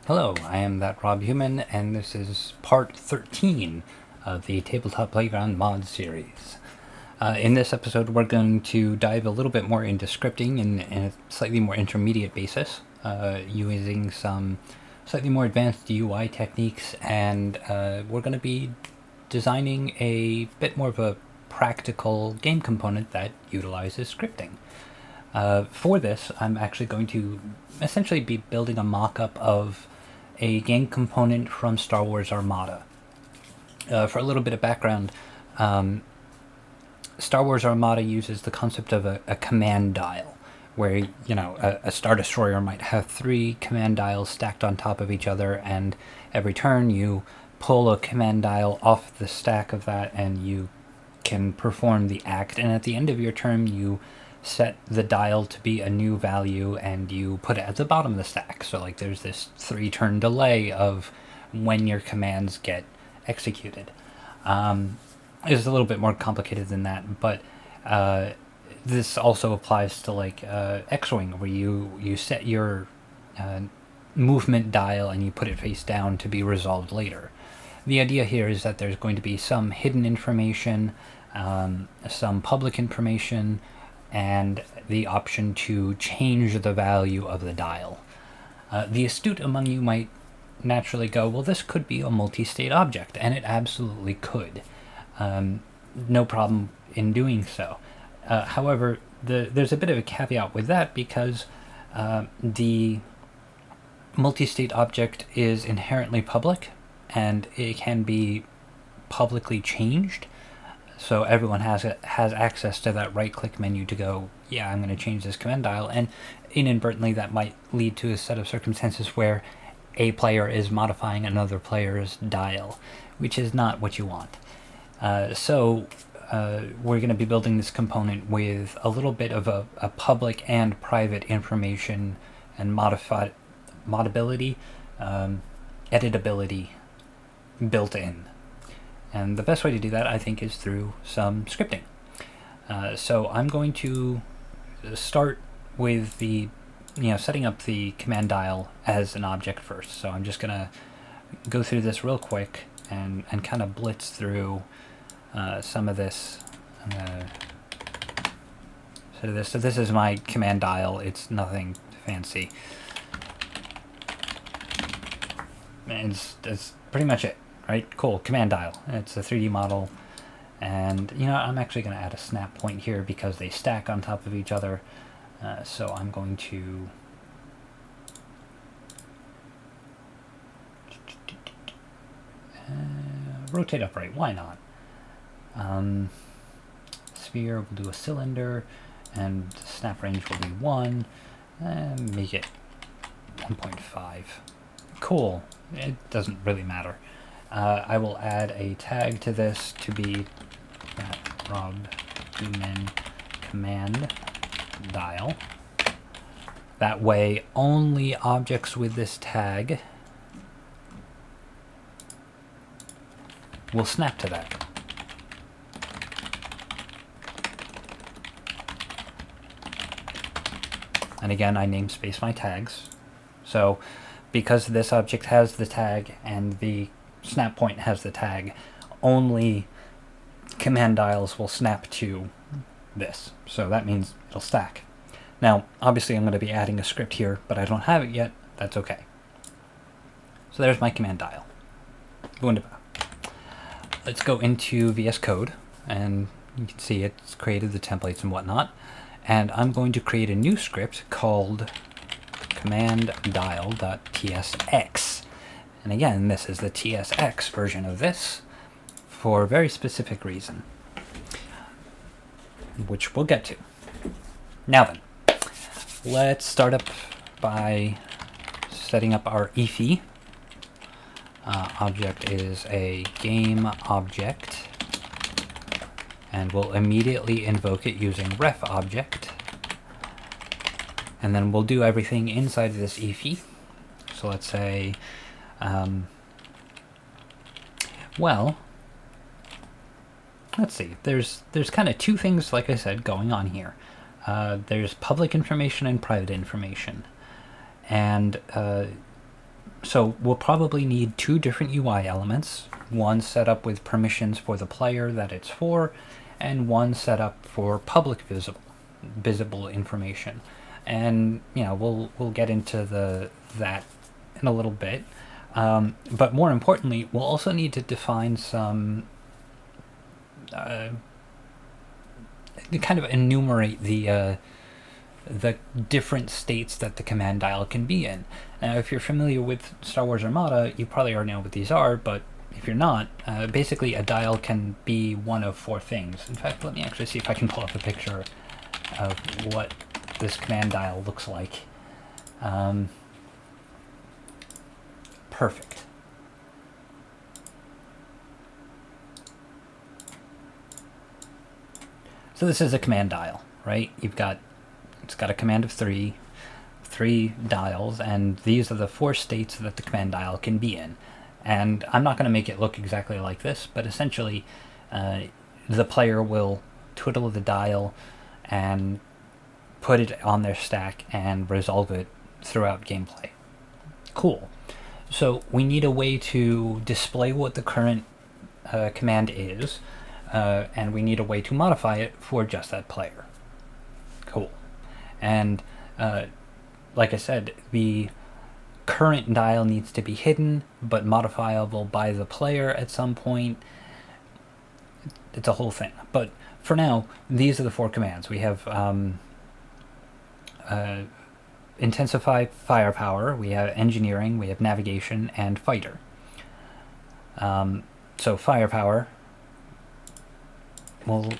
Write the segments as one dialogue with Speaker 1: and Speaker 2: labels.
Speaker 1: Hello, I am that Rob Human, and this is part 13 of the Tabletop Playground mod series. In this episode, we're going to dive a little bit more into scripting in a slightly more intermediate basis, using some slightly more advanced UI techniques, and we're going to be designing a bit more of a practical game component that utilizes scripting. For this, I'm actually going to essentially be building a mock-up of a game component from Star Wars Armada. For a little bit of background, Star Wars Armada uses the concept of a command dial, where a Star Destroyer might have 3 command dials stacked on top of each other, and every turn you pull a command dial off the stack of that, and you can perform the act. And at the end of your turn, you set the dial to be a new value and you put it at the bottom of the stack. So like there's this 3-turn delay of when your commands get executed. It's a little bit more complicated than that, but this also applies to like X-Wing, where you set your movement dial and you put it face down to be resolved later. The idea here is that there's going to be some hidden information, some public information, and the option to change the value of the dial. The astute among you might naturally go, well, this could be a multi-state object, and it absolutely could. No problem in doing so. However, there's a bit of a caveat with that, because the multi-state object is inherently public, and it can be publicly changed. So everyone has access to that right-click menu to go, yeah, I'm going to change this command dial, and inadvertently that might lead to a set of circumstances where a player is modifying another player's dial, which is not what you want. So we're going to be building this component with a little bit of a public and private information and modability, editability built in. And the best way to do that, I think, is through some scripting. So I'm going to start with the, setting up the command dial as an object first. So I'm just going to go through this real quick and kind of blitz through some of this. So this is my command dial. It's nothing fancy. And it's pretty much it. Right, cool, command dial. It's a 3D model, and I'm actually going to add a snap point here because they stack on top of each other. So I'm going to rotate upright. Why not? Sphere, we'll do a cylinder, and the snap range will be 1, and make it 1.5. Cool. It doesn't really matter. I will add a tag to this to be that Rob Human command dial. That way, only objects with this tag will snap to that. And again, I namespace my tags. So, because this object has the tag and the snap point has the tag, only command dials will snap to this. So that means it'll stack. Now, obviously I'm going to be adding a script here, but I don't have it yet. That's okay. So there's my command dial. Wunderbar. Let's go into VS Code, and you can see it's created the templates and whatnot. And I'm going to create a new script called commanddial.tsx. And again, this is the TSX version of this for a very specific reason, which we'll get to. Now then, let's start up by setting up our EFI. Object is a game object, and we'll immediately invoke it using ref object. And then we'll do everything inside of this EFI. So let's say, well, let's see. There's kind of 2 things, like I said, going on here. There's public information and private information. And So we'll probably need two different UI elements, one set up with permissions for the player that it's for, and one set up for public visible information. And we'll get into that in a little bit. But more importantly, we'll also need to define some kind of enumerate the different states that the command dial can be in. Now, if you're familiar with Star Wars Armada, you probably already know what these are, but if you're not, basically a dial can be one of four things. In fact, let me actually see if I can pull up a picture of what this command dial looks like. Perfect. So this is a command dial, right? It's got a command of three dials, and these are the four states that the command dial can be in. And I'm not going to make it look exactly like this, but essentially the player will twiddle the dial and put it on their stack and resolve it throughout gameplay. Cool. So we need a way to display what the current command is, and we need a way to modify it for just that player. Cool. And like I said, the current dial needs to be hidden but modifiable by the player at some point. It's a whole thing. But for now, these are the four commands. We have intensify firepower, we have engineering, we have navigation, and fighter. So firepower, we'll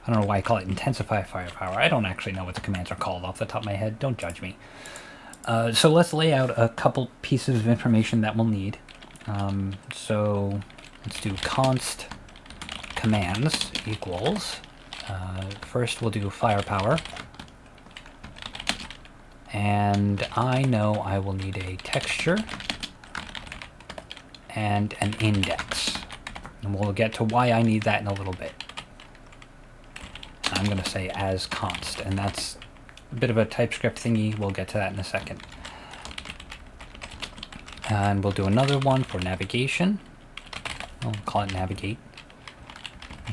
Speaker 1: I don't know why I call it intensify firepower. I don't actually know what the commands are called off the top of my head. Don't judge me. So let's lay out a couple pieces of information that we'll need. So let's do const commands equals. First we'll do firepower. And I know I will need a texture and an index. And we'll get to why I need that in a little bit. I'm going to say as const, and that's a bit of a TypeScript thingy. We'll get to that in a second. And we'll do another one for navigation. We'll call it navigate.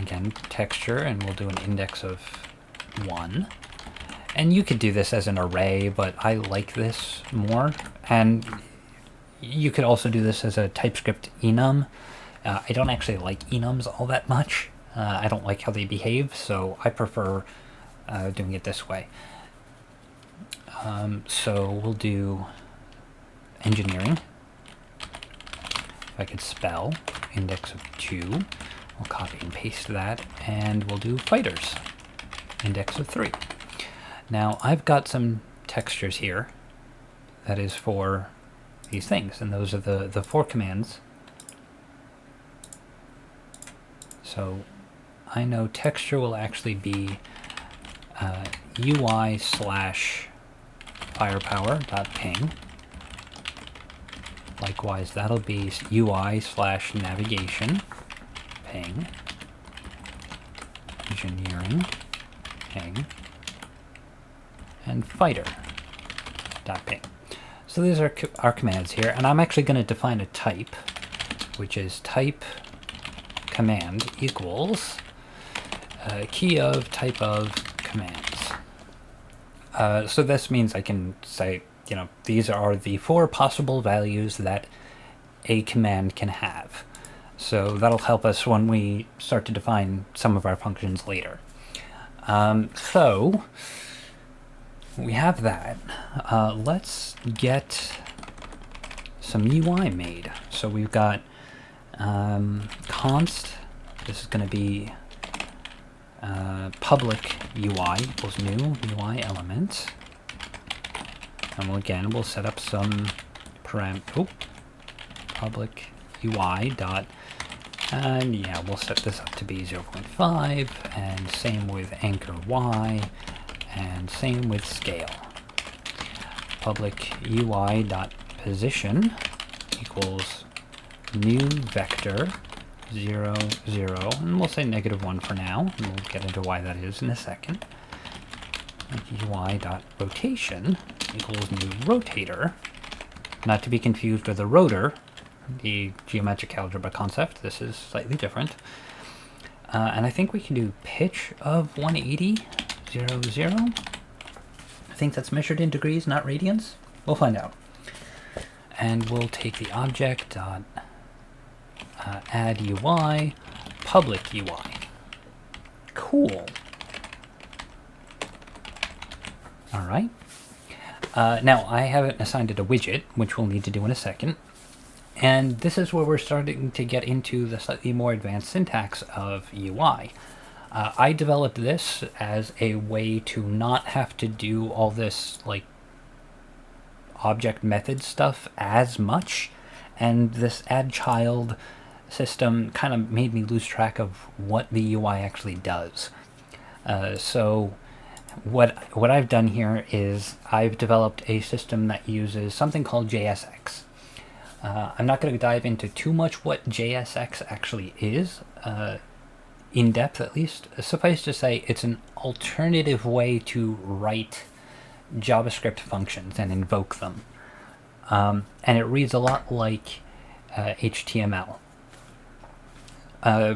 Speaker 1: Again, texture, and we'll do an index of 1. And you could do this as an array, but I like this more. And you could also do this as a TypeScript enum. I don't actually like enums all that much. I don't like how they behave, so I prefer doing it this way. So we'll do engineering. If I could spell, index of 2. We'll copy and paste that, and we'll do fighters, index of 3. Now, I've got some textures here that is for these things, and those are the four commands. So I know texture will actually be UI slash firepower.ping. Likewise, that'll be UI slash navigation ping. Engineering ping. And fighter.ping. So these are our commands here, and I'm actually going to define a type, which is type command equals key of type of commands. So this means I can say, these are the four possible values that a command can have. So that'll help us when we start to define some of our functions later. So we have that. Let's get some UI made. So we've got const. This is going to be public UI equals new UI element. And we'll set up some public UI dot. And yeah, we'll set this up to be 0.5, and same with anchor Y. And same with scale. Public UI dot position equals new vector 0, 0, and we'll say -1 for now, and we'll get into why that is in a second. UI dot rotation equals new rotator not to be confused with the rotor, the geometric algebra concept. This is slightly different. And I think we can do pitch of 180, 0, 0. I think that's measured in degrees, not radians. We'll find out. And we'll take the object dot add UI, public UI. Cool. All right. Now, I haven't assigned it a widget, which we'll need to do in a second. And this is where we're starting to get into the slightly more advanced syntax of UI. I developed this as a way to not have to do all this like object method stuff as much, and this add child system kind of made me lose track of what the UI actually does. So what I've done here is I've developed a system that uses something called JSX. I'm not going to dive into too much what JSX actually is, in depth at least. Suffice to say, it's an alternative way to write JavaScript functions and invoke them. And it reads a lot like HTML.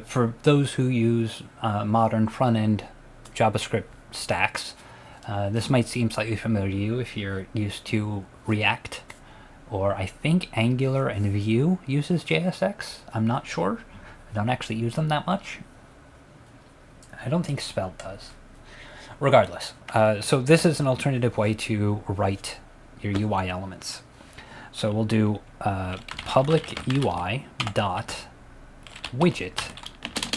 Speaker 1: For those who use modern front-end JavaScript stacks, this might seem slightly familiar to you if you're used to React, or I think Angular and Vue uses JSX. I'm not sure. I don't actually use them that much. I don't think Svelte does. Regardless, so this is an alternative way to write your UI elements. So we'll do public UI dot widget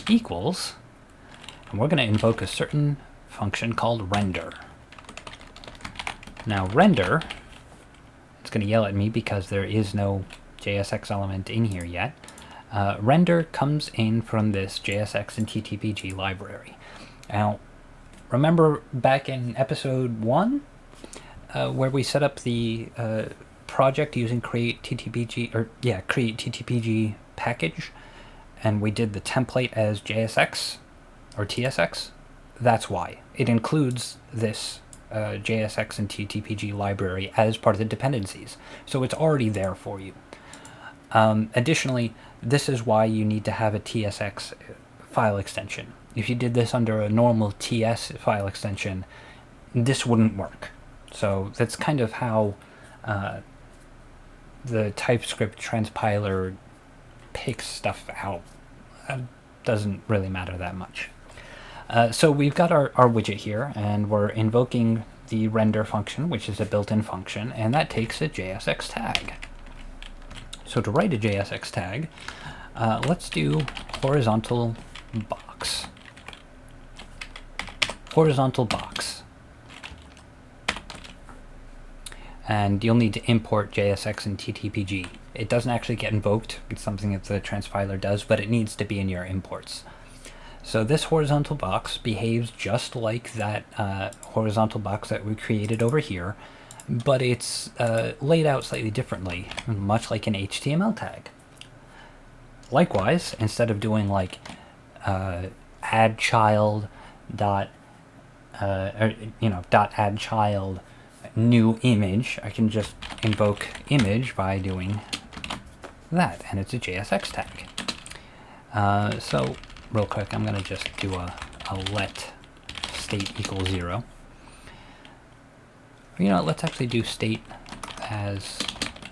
Speaker 1: equals, and we're going to invoke a certain function called render. Now render, it's going to yell at me because there is no JSX element in here yet. Render comes in from this JSX and TTPG library. Now, remember back in episode 1, where we set up the project using create TTPG package, and we did the template as JSX or TSX? That's why. It includes this JSX and TTPG library as part of the dependencies. So it's already there for you. Additionally, this is why you need to have a TSX file extension. If you did this under a normal TS file extension, this wouldn't work. So that's kind of how the TypeScript transpiler picks stuff out. It doesn't really matter that much. So we've got our widget here, and we're invoking the render function, which is a built-in function, and that takes a JSX tag. So to write a JSX tag, let's do horizontal box. Horizontal box. And you'll need to import JSX and TTPG. It doesn't actually get invoked. It's something that the transpiler does, but it needs to be in your imports. So this horizontal box behaves just like that horizontal box that we created over here, but it's laid out slightly differently, much like an HTML tag. Likewise, instead of doing like add child dot dot add child new image, I can just invoke image by doing that, and it's a JSX tag. So real quick, I'm going to just do a let state equals 0. Let's actually do state as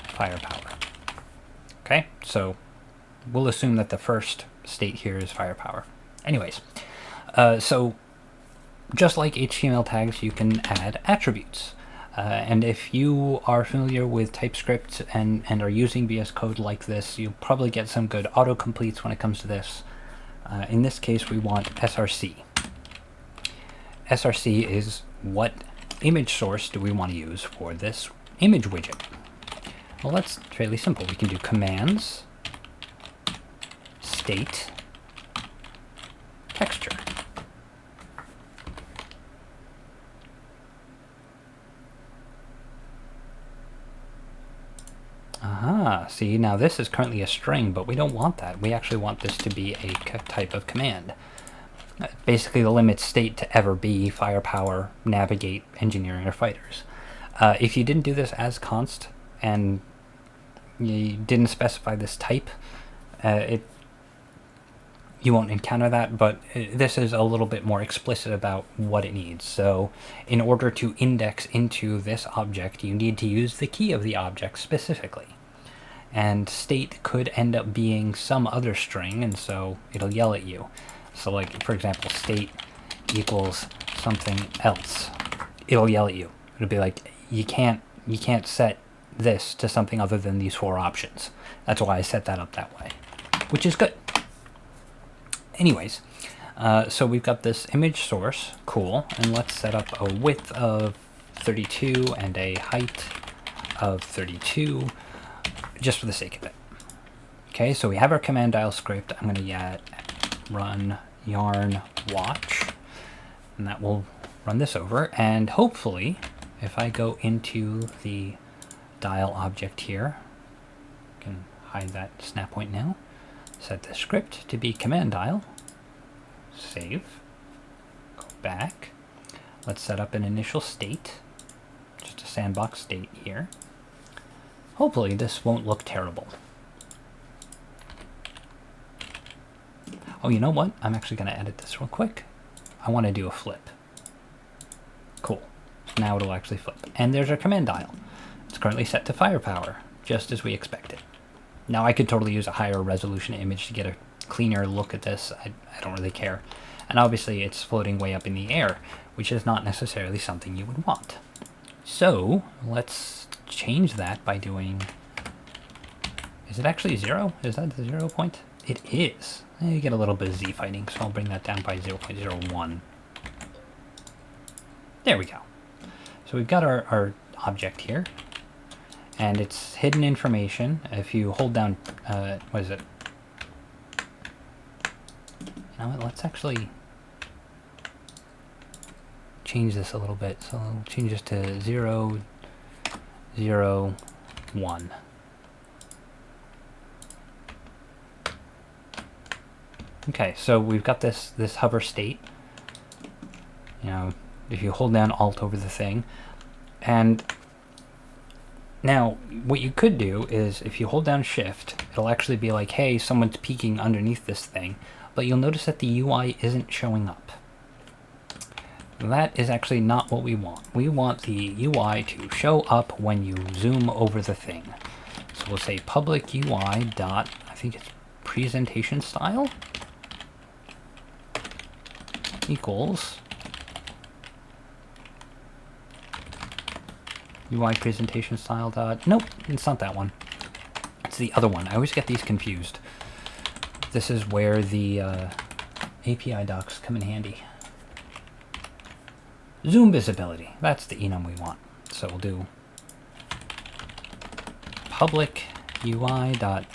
Speaker 1: firepower. Okay, so we'll assume that the first state here is firepower. Anyways, so just like HTML tags, you can add attributes. And if you are familiar with TypeScript and are using VS Code like this, you'll probably get some good autocompletes when it comes to this. In this case, we want src. Src is what image source do we want to use for this image widget. Well, that's fairly simple. We can do commands, state, texture. Aha, see, now this is currently a string, but we don't want that. We actually want this to be a type of command. Basically, the limit state to ever be firepower, navigate, engineering, or fighters. If you didn't do this as const and you didn't specify this type, you won't encounter that, but this is a little bit more explicit about what it needs. So in order to index into this object, you need to use the key of the object specifically. And state could end up being some other string, and so it'll yell at you. So like, for example, state equals something else. It'll yell at you. It'll be like, you can't set this to something other than these 4 options. That's why I set that up that way, which is good. Anyways, so we've got this image source, cool, and let's set up a width of 32 and a height of 32, just for the sake of it. Okay, so we have our command dial script. I'm going to run yarn watch, and that will run this over, and hopefully, if I go into the dial object here, I can hide that snap point now. Set the script to be command dial, save, go back. Let's set up an initial state, just a sandbox state here. Hopefully this won't look terrible. Oh, you know what? I'm actually going to edit this real quick. I want to do a flip. Cool. Now it'll actually flip. And there's our command dial. It's currently set to firepower, just as we expected. Now I could totally use a higher resolution image to get a cleaner look at this. I don't really care. And obviously it's floating way up in the air, which is not necessarily something you would want. So let's change that by doing... Is it actually 0? Is that the 0 point? It is. You get a little bit of Z fighting, so I'll bring that down by 0.01. There we go. So we've got our object here. And it's hidden information. If you hold down, what is it? You know what, let's actually change this a little bit. So I'll change this to 0, 0, 1. Okay, so we've got this hover state. You know, if you hold down Alt over the thing, and now, what you could do is, if you hold down Shift, it'll actually be like, hey, someone's peeking underneath this thing, but you'll notice that the UI isn't showing up. That is actually not what we want. We want the UI to show up when you zoom over the thing. So we'll say public UI dot, I think it's presentation style, equals UI presentation style dot... Nope, it's not that one. It's the other one. I always get these confused. This is where the API docs come in handy. Zoom visibility. That's the enum we want. So we'll do public UI dot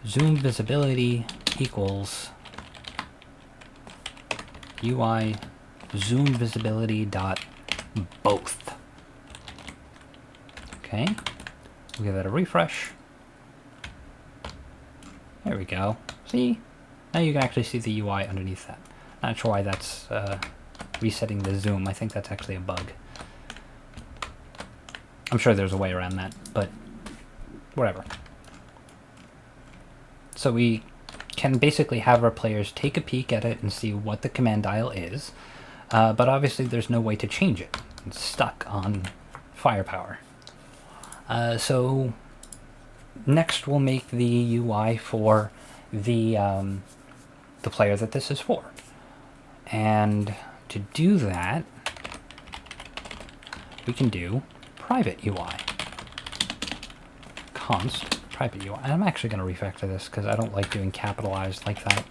Speaker 1: zoom visibility equals UI zoom visibility dot both. Okay, we'll give that a refresh. There we go. See? Now you can actually see the UI underneath that. Not sure why that's resetting the zoom. I think that's actually a bug. I'm sure there's a way around that, but whatever. So we can basically have our players take a peek at it and see what the command dial is, but obviously there's no way to change it. It's stuck on firepower. So next we'll make the UI for the player that this is for. And to do that, we can do private UI. Const private UI. And I'm actually going to refactor this because I don't like doing capitalized like that.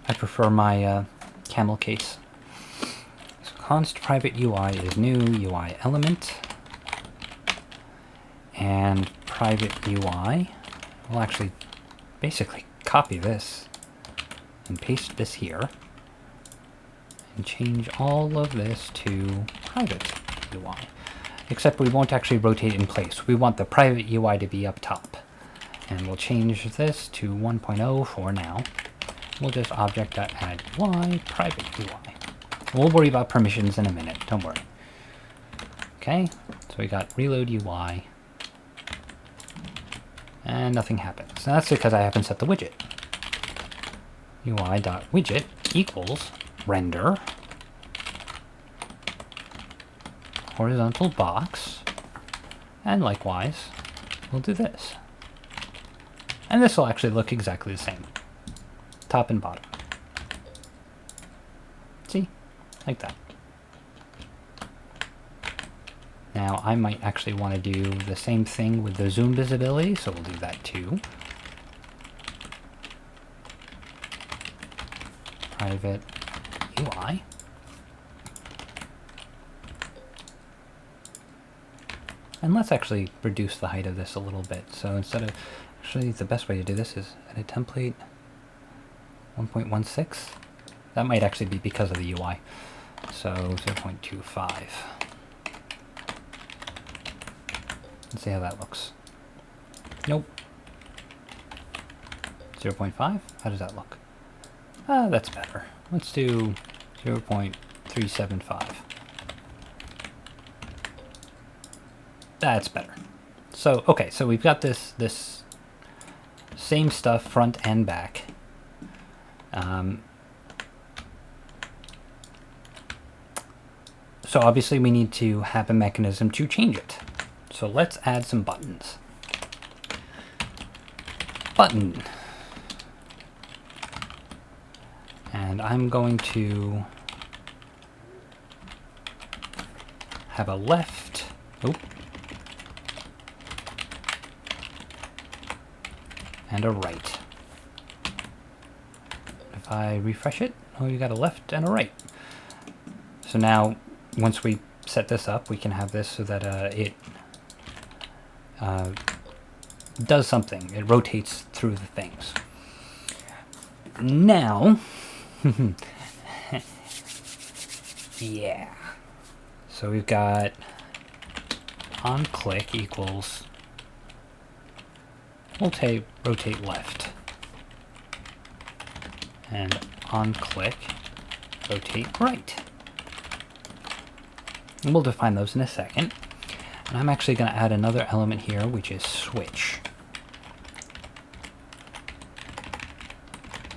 Speaker 1: I prefer my camel case. Const private UI is new UI element, and private UI, we'll actually basically copy this and paste this here and change all of this to private UI, except we won't actually rotate in place. We want the private UI to be up top, and we'll change this to 1.0 for now. We'll just object.add UI private UI. We'll worry about permissions in a minute, don't worry. Okay, so we got reload UI, and nothing happens. Now that's because I haven't set the widget. UI.widget equals render horizontal box, and likewise we'll do this. And this will actually look exactly the same, top and bottom. See? Like that. Now I might actually want to do the same thing with the zoom visibility, so we'll do that too. Private UI. And let's actually reduce the height of this a little bit. So instead of, actually the best way to do this is edit template 1.16. That might actually be because of the UI. So 0.25. Let's see how that looks. Nope. 0.5? How does that look? That's better. Let's do 0.375. That's better. So, okay, so we've got this same stuff front and back. So obviously we need to have a mechanism to change it. So let's add some buttons. Button. And I'm going to have a left. And a right. If I refresh it, you got a left and a right. So now, once we set this up, we can have this so that it does something. It rotates through the things. Now, yeah. So we've got on click equals rotate left, and on click rotate right. And we'll define those in a second. And I'm actually going to add another element here, which is switch.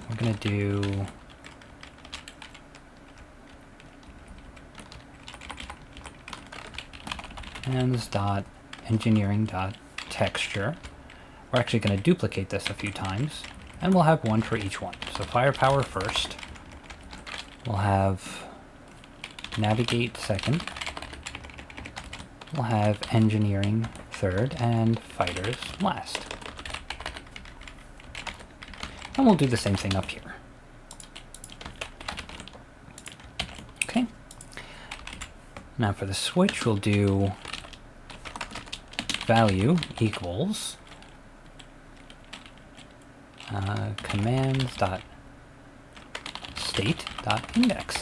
Speaker 1: We're going to do engineering.texture. We're actually going to duplicate this a few times, and we'll have one for each one. So firepower first. We'll have navigate second. We'll have engineering third, and fighters last. And we'll do the same thing up here. Okay. Now for the switch, we'll do value equals commands.state.index.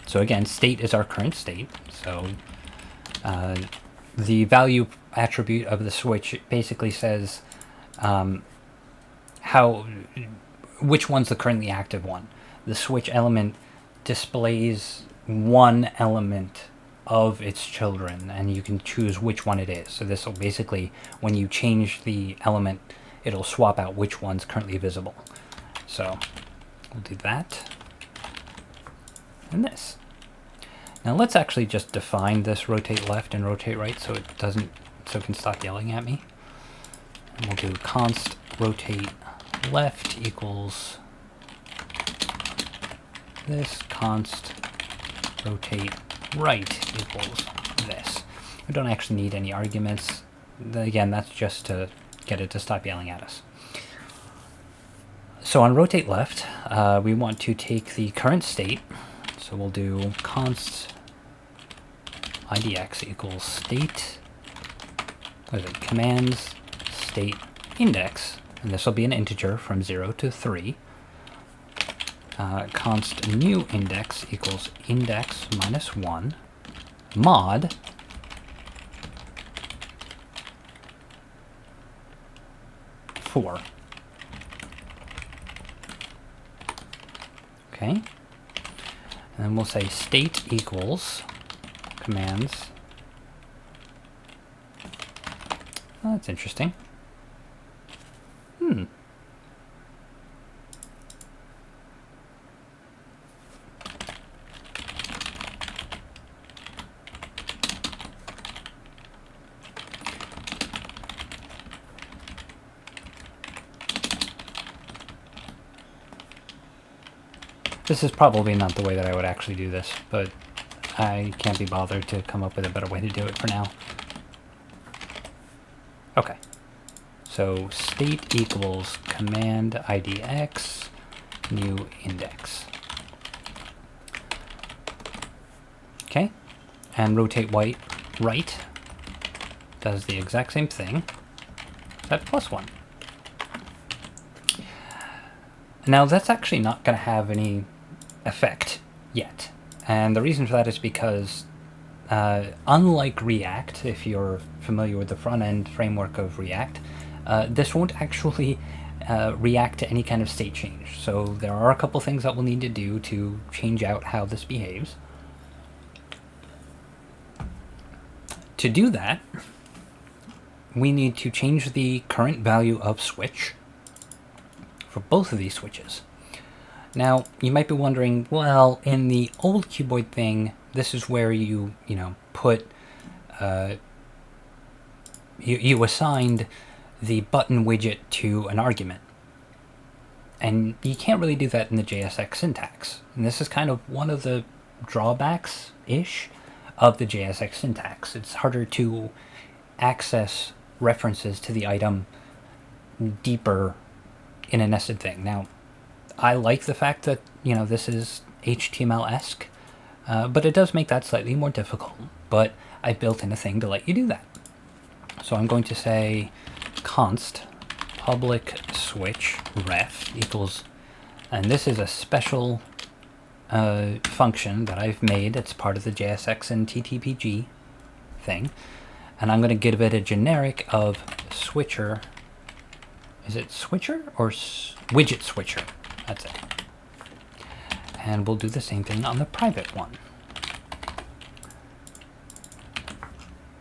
Speaker 1: So again, state is our current state. So the value attribute of the switch basically says which one's the currently active one. The switch element displays one element of its children, and you can choose which one it is. So this will basically, when you change the element, it'll swap out which one's currently visible. So we'll do that and this. Now let's actually just define this rotate left and rotate right so it can stop yelling at me. And we'll do const rotate left equals this, const rotate right equals this. We don't actually need any arguments. Again, that's just to get it to stop yelling at us. So on rotate left, we want to take the current state. So we'll do const idx equals state, commands state index, and this will be an integer from 0 to 3. Const new index equals index minus 1 mod four. Okay. And then we'll say state equals commands. Oh, that's interesting. This is probably not the way that I would actually do this, but I can't be bothered to come up with a better way to do it for now. Okay. So state equals command IDX new index. Okay. And rotate right does the exact same thing. That +1. Now that's actually not going to have any effect yet. And the reason for that is because unlike React, if you're familiar with the front-end framework of React, this won't actually react to any kind of state change. So there are a couple things that we'll need to do to change out how this behaves. To do that, we need to change the current value of switch for both of these switches. Now, you might be wondering, well, in the old cuboid thing, this is where you put, you assigned the button widget to an argument. And you can't really do that in the JSX syntax. And this is kind of one of the drawbacks-ish of the JSX syntax. It's harder to access references to the item deeper in a nested thing. Now, I like the fact that, this is HTML-esque, but it does make that slightly more difficult. But I built in a thing to let you do that. So I'm going to say const public switch ref equals, and this is a special function that I've made. It's part of the JSX and TTPG thing. And I'm going to give it a generic of switcher. Is it switcher or widget switcher? That's it. And we'll do the same thing on the private one.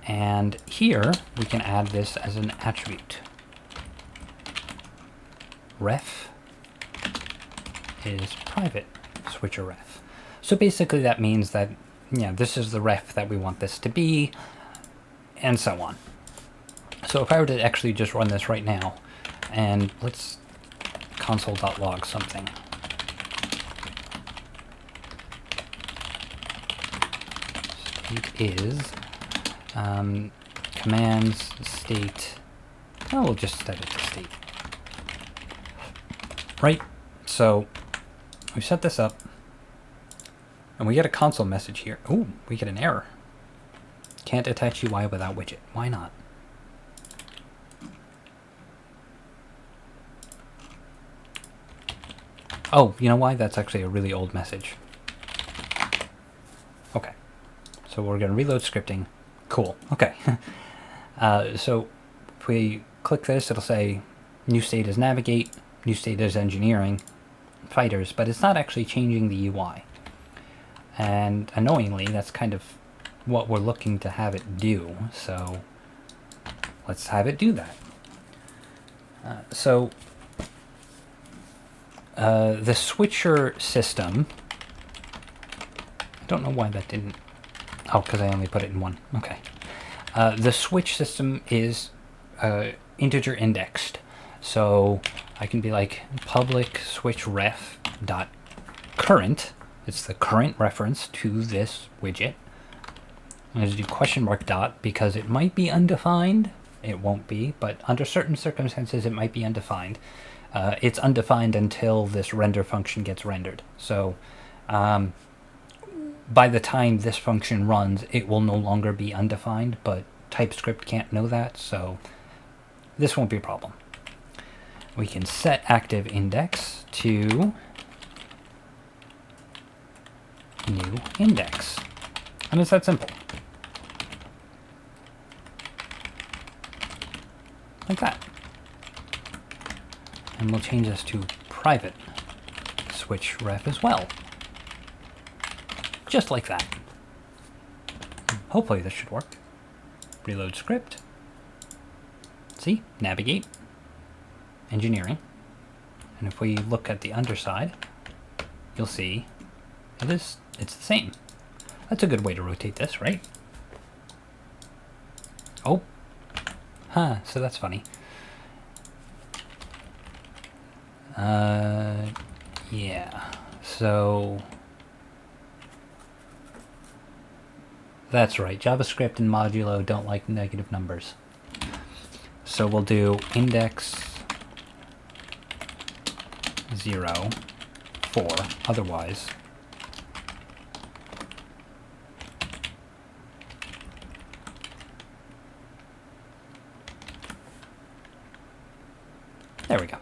Speaker 1: And here we can add this as an attribute. Ref is private switcher ref. So basically that means that, this is the ref that we want this to be, and so on. So if I were to actually just run this right now, and let's console.log something. State is commands state. Oh, we'll just set it to state. Right, so we set this up, and we get a console message here. Oh, we get an error. Can't attach UI without widget. Why not? Oh, you know why? That's actually a really old message. Okay, so we're going to reload scripting. Cool, okay. So if we click this, it'll say new state is navigate, new state is engineering, fighters, but it's not actually changing the UI. And annoyingly, that's kind of what we're looking to have it do, so let's have it do that. The switcher system, I don't know why that didn't, oh, because I only put it in one, okay. The switch system is integer indexed, so I can be like public switch ref dot current, it's the current reference to this widget. I'm going to do question mark dot because it might be undefined, it won't be, but under certain circumstances it might be undefined. It's undefined until this render function gets rendered. So by the time this function runs, it will no longer be undefined, but TypeScript can't know that, so this won't be a problem. We can set active index to new index. And it's that simple. Like that. And we'll change this to private switch ref as well. Just like that. Hopefully this should work. Reload script. See? Navigate. engineering. And if we look at the underside, you'll see it's the same. That's a good way to rotate this, right? Oh. Huh, so that's funny. Yeah. So that's right. JavaScript and Modulo don't like negative numbers. So we'll do index 0 for otherwise. There we go.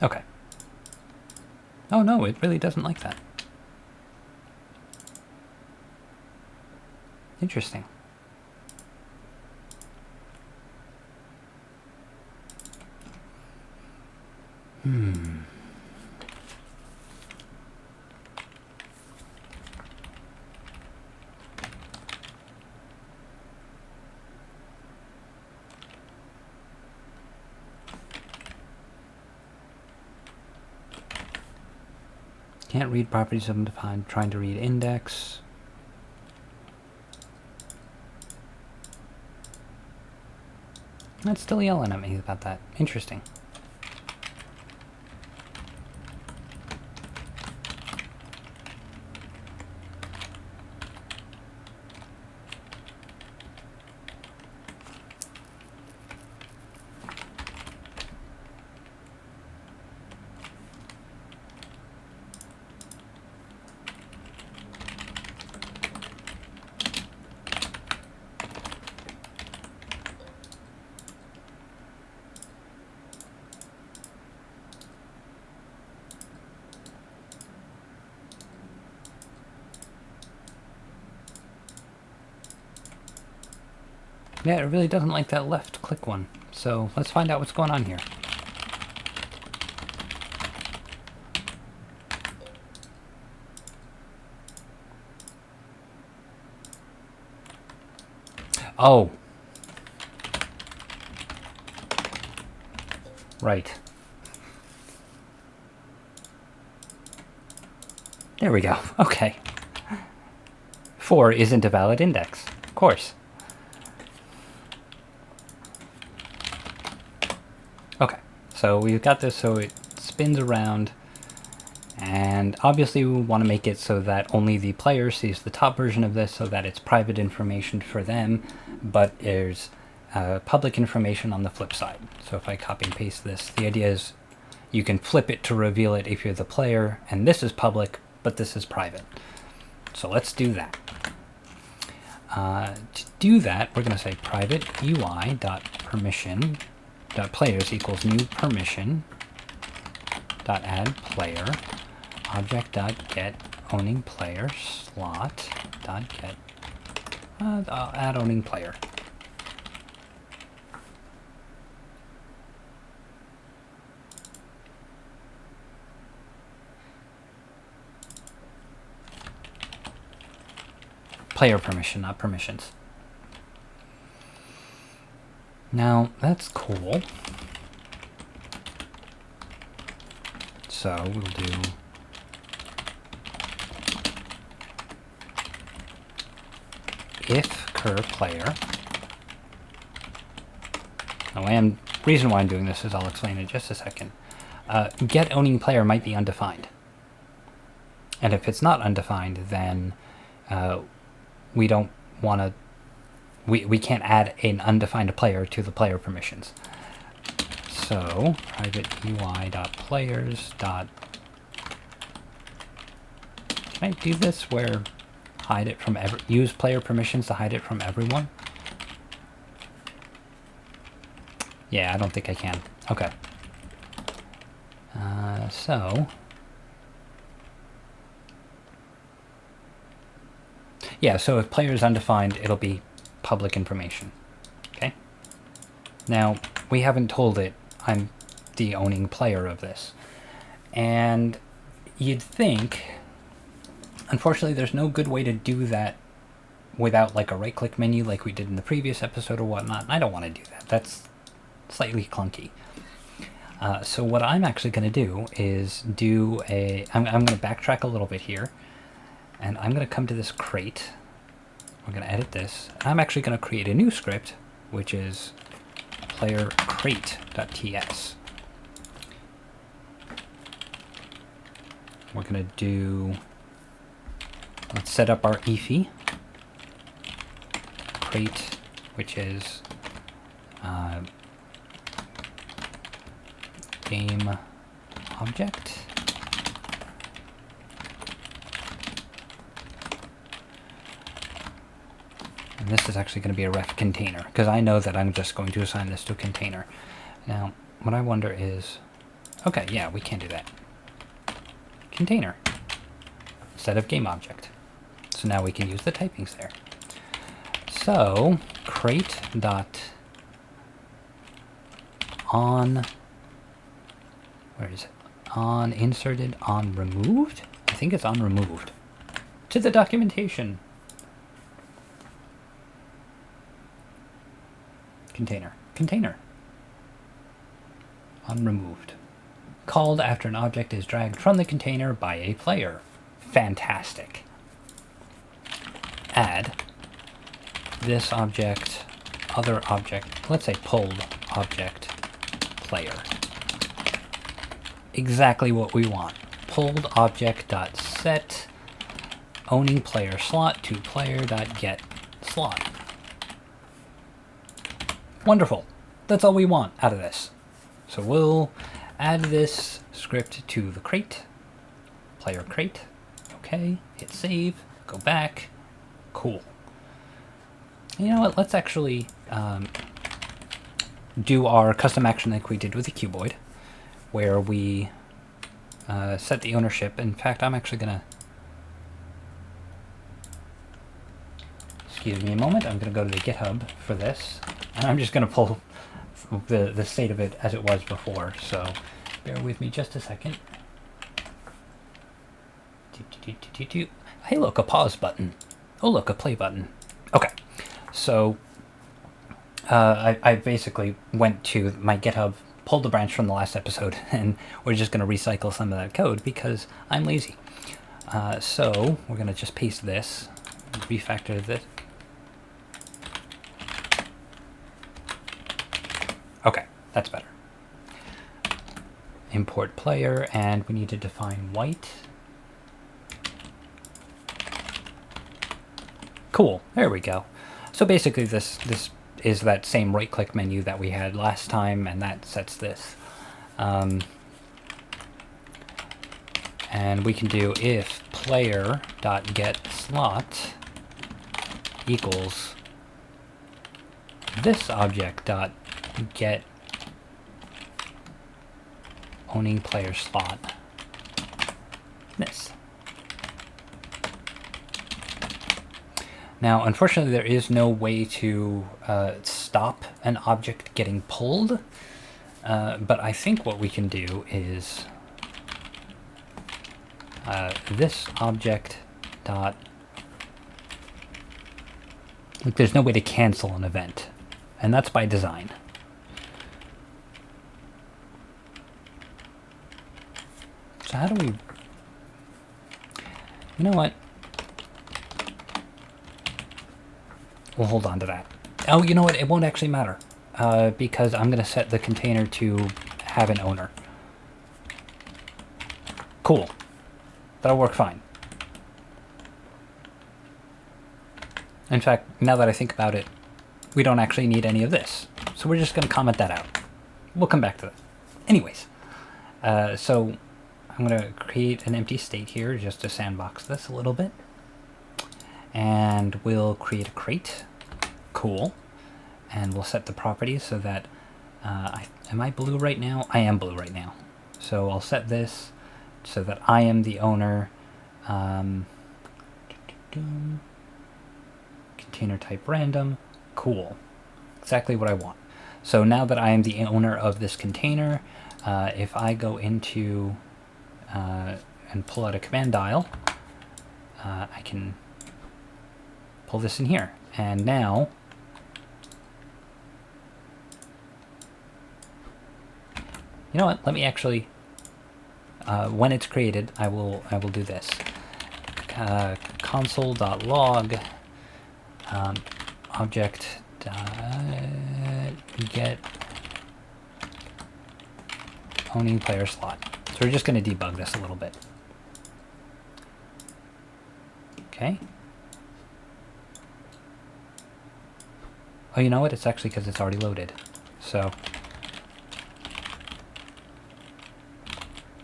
Speaker 1: Okay. Oh no, it really doesn't like that. Interesting. Can't read properties undefined, trying to read index. That's still yelling at me about that. Interesting. Yeah, it really doesn't like that left click one. So let's find out what's going on here. Oh. Right. There we go. Okay. 4 isn't a valid index. Of course. Okay. So we've got this so it spins around. And obviously we want to make it so that only the player sees the top version of this so that it's private information for them, but there's public information on the flip side. So if I copy and paste this, the idea is you can flip it to reveal it if you're the player, and this is public, but this is private. So let's do that. To do that, we're going to say private UI.permission .players equals new permission .add player object.get owning player slot .get add owning player. Player permission, not permissions. Now that's cool. So we'll do if cur player. The reason why I'm doing this is I'll explain in just a second. Get owning player might be undefined. And if it's not undefined, then we don't want to, we can't add an undefined player to the player permissions. So private UI.players. Can I do this where hide it from use player permissions to hide it from everyone? Yeah, I don't think I can. Okay. Yeah, so if player is undefined, it'll be public information. Okay? Now, we haven't told it I'm the owning player of this. And you'd think Unfortunately, there's no good way to do that without like a right-click menu like we did in the previous episode or whatnot. I don't want to do that. That's slightly clunky. So what I'm actually going to do is I'm going to backtrack a little bit here, and I'm going to come to this crate. We're going to edit this. I'm actually going to create a new script, which is player crate.ts. We're going to do, let's set up our efi crate, which is game object. And this is actually going to be a ref container, because I know that I'm just going to assign this to a container. Now, what I wonder is, okay, yeah, we can't do that. Container instead of game object. So now we can use the typings there. So crate dot on, where is it? On inserted, on removed? I think it's on removed. To the documentation. Container. On removed. Called after an object is dragged from the container by a player. Fantastic. Add this object, other object, let's say pulled object, player. Exactly what we want. Pulled object dot set owning player slot to player dot get slot. Wonderful. That's all we want out of this. So we'll add this script to the crate, player crate. Okay, hit save, go back. Cool. You know what? Let's actually do our custom action like we did with the cuboid, where we set the ownership. In fact, I'm actually going to, excuse me a moment, I'm going to go to the GitHub for this, and I'm just going to pull the state of it as it was before, so bear with me just a second. Hey look, a pause button. Oh look, a play button. Okay, so I basically went to my GitHub, pulled the branch from the last episode, and we're just going to recycle some of that code because I'm lazy. So we're going to just paste this, refactor this. Okay, that's better. Import player, and we need to define white. Cool, there we go. So basically this is that same right-click menu that we had last time, and that sets this. And we can do if player.getSlot equals this object.get owning player slot. This. Now, unfortunately, there is no way to stop an object getting pulled, but I think what we can do is this object dot, like, there's no way to cancel an event, and that's by design. So how do we, you know what? We'll hold on to that. Oh, you know what? It won't actually matter because I'm going to set the container to have an owner. Cool. That'll work fine. In fact, now that I think about it, we don't actually need any of this. So we're just going to comment that out. We'll come back to that. Anyways, so I'm going to create an empty state here just to sandbox this a little bit. And we'll create a crate. Cool. And we'll set the properties so that, am I blue right now? I am blue right now. So I'll set this so that I am the owner. Container type random. Cool. Exactly what I want. So now that I am the owner of this container, if I go into and pull out a command dial, I can pull this in here. And now, you know what? Let me actually, when it's created, I will do this. Console.log object get owning player slot. So we're just going to debug this a little bit. Okay. Oh, you know what? It's actually because it's already loaded. So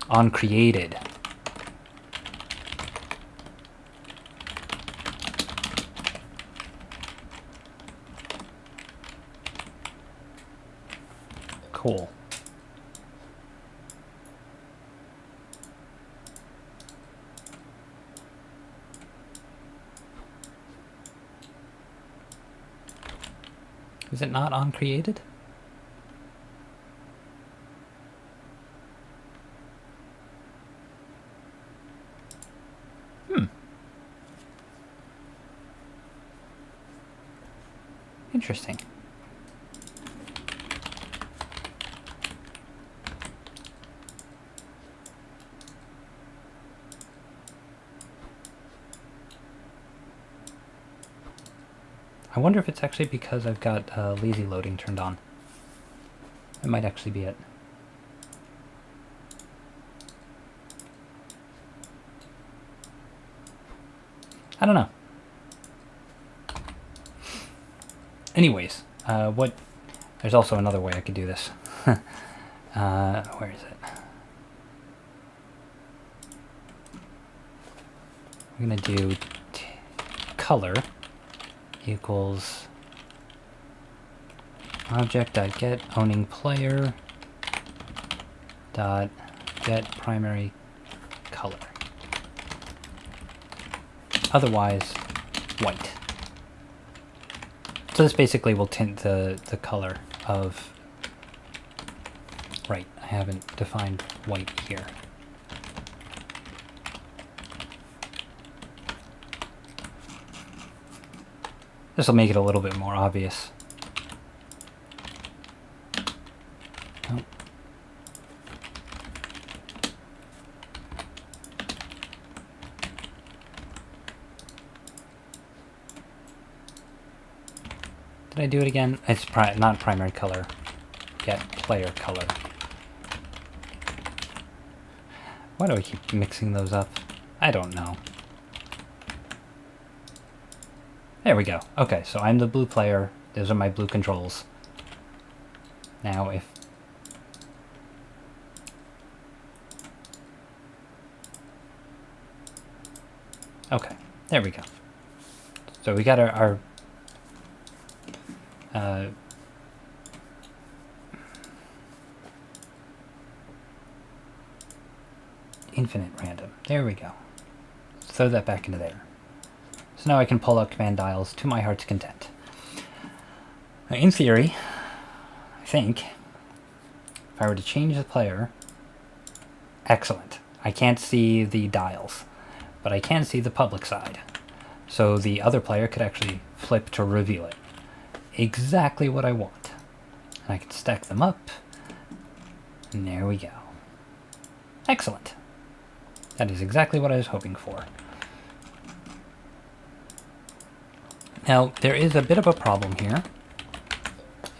Speaker 1: on created. Cool. Is it not on created? Interesting. I wonder if it's actually because I've got lazy loading turned on. It might actually be it. I don't know. Anyways, there's also another way I could do this. Where is it? I'm going to do color equals object.get owning player dot get primary color. Otherwise, white. So this basically will tint the color of... Right, I haven't defined white here. This will make it a little bit more obvious. Oh. Did I do it again? It's not primary color. Get player color. Why do I keep mixing those up? I don't know. There we go. Okay, so I'm the blue player. Those are my blue controls. Now if... Okay, there we go. So we got our infinite random. There we go. Throw that back into there. So now I can pull out command dials to my heart's content. Now, in theory, I think, if I were to change the player, excellent. I can't see the dials, but I can see the public side. So the other player could actually flip to reveal it. Exactly what I want. And I can stack them up, and there we go. Excellent. That is exactly what I was hoping for. Now, there is a bit of a problem here,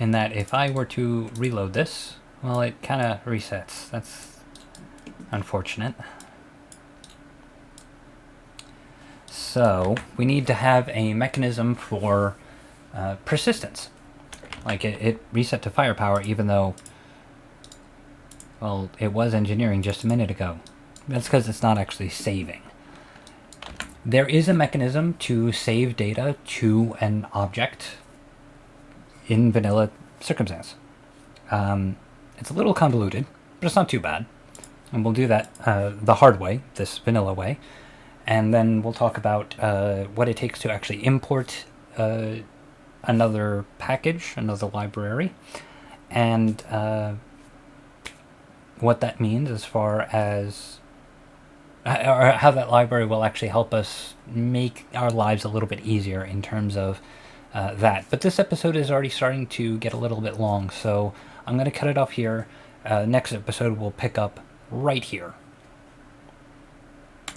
Speaker 1: in that if I were to reload this, well, it kind of resets. That's unfortunate. So, we need to have a mechanism for persistence. Like, it reset to firepower even though, well, it was engineering just a minute ago. That's because it's not actually saving. There is a mechanism to save data to an object in vanilla circumstance. It's a little convoluted, but it's not too bad. And we'll do that the hard way, this vanilla way. And then we'll talk about what it takes to actually import another package, another library, and what that means as far as or how that library will actually help us make our lives a little bit easier in terms of that. But this episode is already starting to get a little bit long, so I'm going to cut it off here. Next episode will pick up right here.